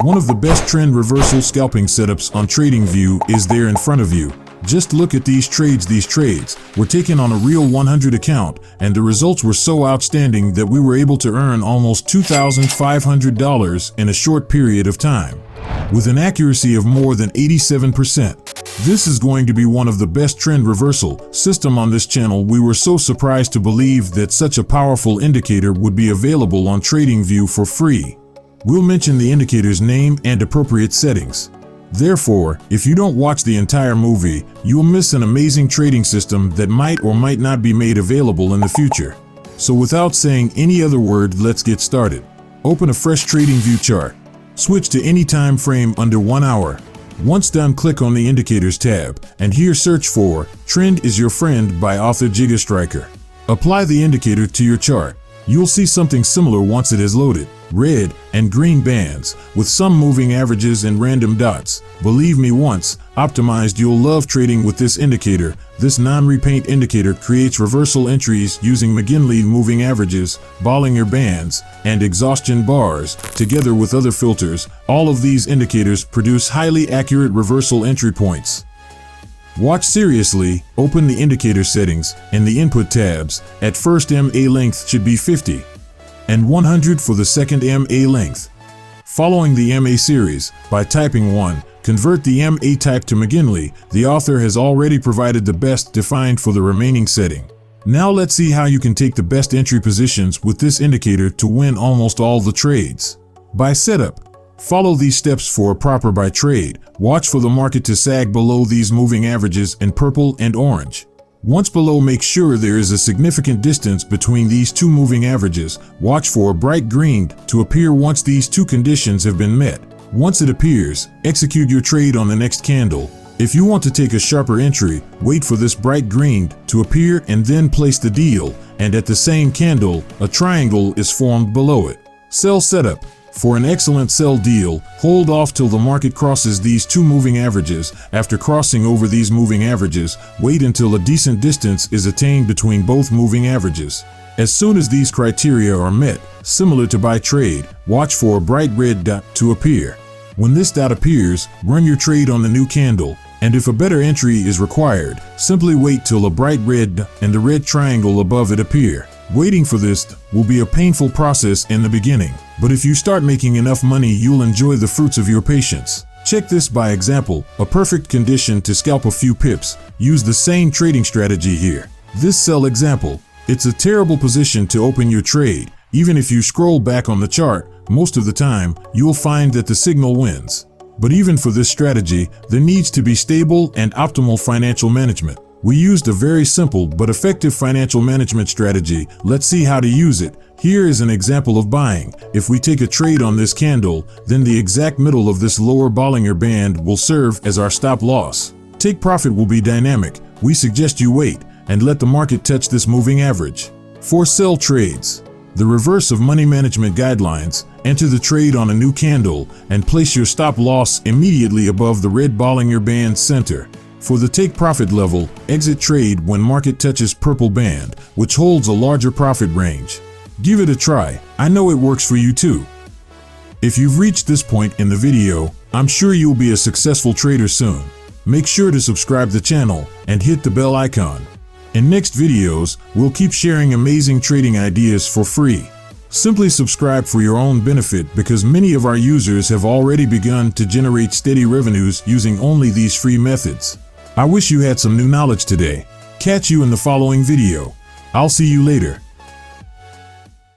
One of the best trend reversal scalping setups on TradingView is there in front of you. Just look at these trades. These trades were taken on a real 100 account, and the results were so outstanding that we were able to earn almost $2,500 in a short period of time, with an accuracy of more than 87%. This is going to be one of the best trend reversal system on this channel. We were so surprised to believe that such a powerful indicator would be available on TradingView for free. We'll mention the indicator's name and appropriate settings. Therefore, if you don't watch the entire movie, you'll miss an amazing trading system that might or might not be made available in the future. So without saying any other word, let's get started. Open a fresh TradingView chart. Switch to any time frame under 1 hour. Once done, click on the Indicators tab, and here search for Trend is Your Friend by author Giga Striker. Apply the indicator to your chart. You'll see something similar once it is loaded. Red and green bands with some moving averages and random dots. Believe me, once optimized, you'll love trading with this indicator. This non-repaint indicator creates reversal entries using McGinley moving averages, Bollinger bands, and exhaustion bars, together with other filters. All of these indicators produce highly accurate reversal entry points. Watch seriously. Open the indicator settings in the input tabs. At first, MA length should be 50 and 100 for the second MA length. Following the MA series, by typing 1, convert the MA type to McGinley. The author has already provided the best defined for the remaining setting. Now let's see how you can take the best entry positions with this indicator to win almost all the trades. By setup, follow these steps for a proper buy trade. Watch for the market to sag below these moving averages in purple and orange. Once below, make sure there is a significant distance between these two moving averages. Watch for a bright green to appear once these two conditions have been met. Once it appears, execute your trade on the next candle. If you want to take a sharper entry, wait for this bright green to appear and then place the deal, and at the same candle, a triangle is formed below it. Sell setup. For an excellent sell deal, hold off till the market crosses these two moving averages. After crossing over these moving averages, wait until a decent distance is attained between both moving averages. As soon as these criteria are met, similar to buy trade, watch for a bright red dot to appear. When this dot appears, run your trade on the new candle, and if a better entry is required, simply wait till a bright red dot and the red triangle above it appear. Waiting for this will be a painful process in the beginning, but if you start making enough money, you'll enjoy the fruits of your patience. Check this by example, a perfect condition to scalp a few pips. Use the same trading strategy here. This sell example, it's a terrible position to open your trade. Even if you scroll back on the chart, most of the time, you'll find that the signal wins. But even for this strategy, there needs to be stable and optimal financial management. We used a very simple but effective financial management strategy. Let's see how to use it. Here is an example of buying. If we take a trade on this candle, then the exact middle of this lower Bollinger band will serve as our stop loss. Take profit will be dynamic. We suggest you wait and let the market touch this moving average. For sell trades, the reverse of money management guidelines, enter the trade on a new candle and place your stop loss immediately above the red Bollinger band center. For the take profit level, exit trade when market touches purple band, which holds a larger profit range. Give it a try. I know it works for you too. If you've reached this point in the video, I'm sure you'll be a successful trader soon. Make sure to subscribe to the channel and hit the bell icon. In next videos, we'll keep sharing amazing trading ideas for free. Simply subscribe for your own benefit, because many of our users have already begun to generate steady revenues using only these free methods. I wish you had some new knowledge today. Catch you in the following video. I'll see you later.